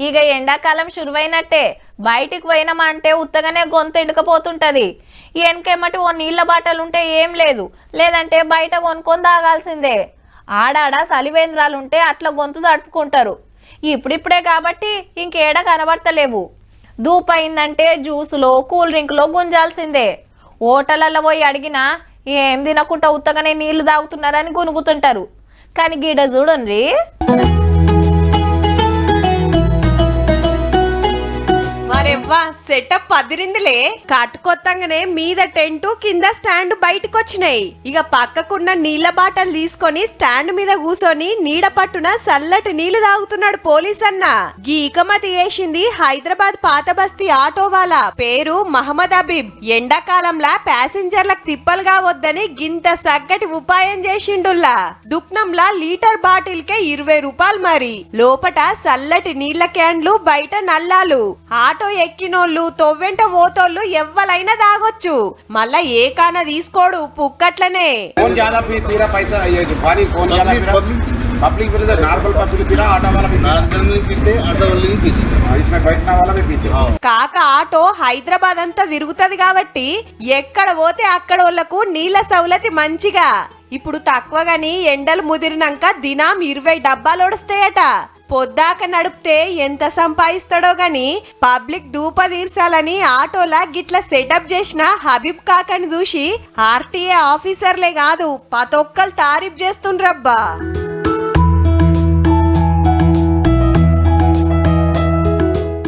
ఇక ఎండాకాలం శురువైనట్టే. బయటికి పోయినామంటే ఉత్తగానే గొంతు ఎండుకపోతుంటది. వెనకెమ్మటి ఓ నీళ్ల బాటలుంటే ఏం లేదు, లేదంటే బయట కొనుక్కొని తాగాల్సిందే. ఆడాడ సలివేంద్రాలుంటే అట్లా గొంతు తడుపుకుంటారు. ఇప్పుడిప్పుడే కాబట్టి ఇంకేడ కనబడతలేవు. దూపయిందంటే జ్యూసులో కూల్ డ్రింక్లో గుంజాల్సిందే. హోటళ్ళల్లో పోయి అడిగినా ఏం తినకుండా ఉత్తగానే నీళ్లు తాగుతున్నారని గునుగుతుంటారు. కానీ గీడ చూడండి, మరెవ్వా సెటప్ అదిరిందిలే. కట్టుకొత్తంగానే మీద టెంటు కింద స్టాండ్ బయటకొచ్చినాయి. ఇక పక్కకున్న నీళ్ల బాటలు తీసుకొని స్టాండ్ మీద కూసోని నీడ పట్టున చల్లటి నీళ్లు తాగుతున్నాడు పోలీస్ అన్న. గీ ఇకమతి చేసింది హైదరాబాద్ పాత బస్తీ ఆటో వాళ్ళ పేరు మహమ్మద్ హబీబ్. ఎండాకాలంలా ప్యాసింజర్లకు తిప్పలు కావద్దని గింత సగ్గటి ఉపాయం చేసిండుల్లా. దుక్నంలా లీటర్ బాటిల్ కే 20 రూపాయలు. మరి లోపట చల్లటి నీళ్ల క్యాన్లు, బయట నల్లాలు. ఆటో ఎక్కినోళ్ళు తొవ్వెంట పోతోళ్ళు ఎవ్వలైనా తాగొచ్చు. మళ్ళా ఏ కాన తీసుకోడు, పుక్కట్లనే. కాక ఆటో హైదరాబాద్ అంతా తిరుగుతది కాబట్టి ఎక్కడ పోతే అక్కడ వాళ్ళకు నీళ్ల సౌలతి మంచిగా. ఇప్పుడు తక్కువగాని ఎండలు ముదిరినాక దినం 20 డబ్బాలు ఒడుస్తాయట. పొద్దాక నడిపితే ఎంత సంపాదిస్తాడో గాని పబ్లిక్ దూప తీర్చాలని ఆటోలా గిట్ల సెటప్ చేసిన హబీబ్ కాకని చూసి ఆర్టీఏ ఆఫీసర్లే కాదు ప్రతొక్కరు తారీఫ్ చేస్తుండ్రబ్బా.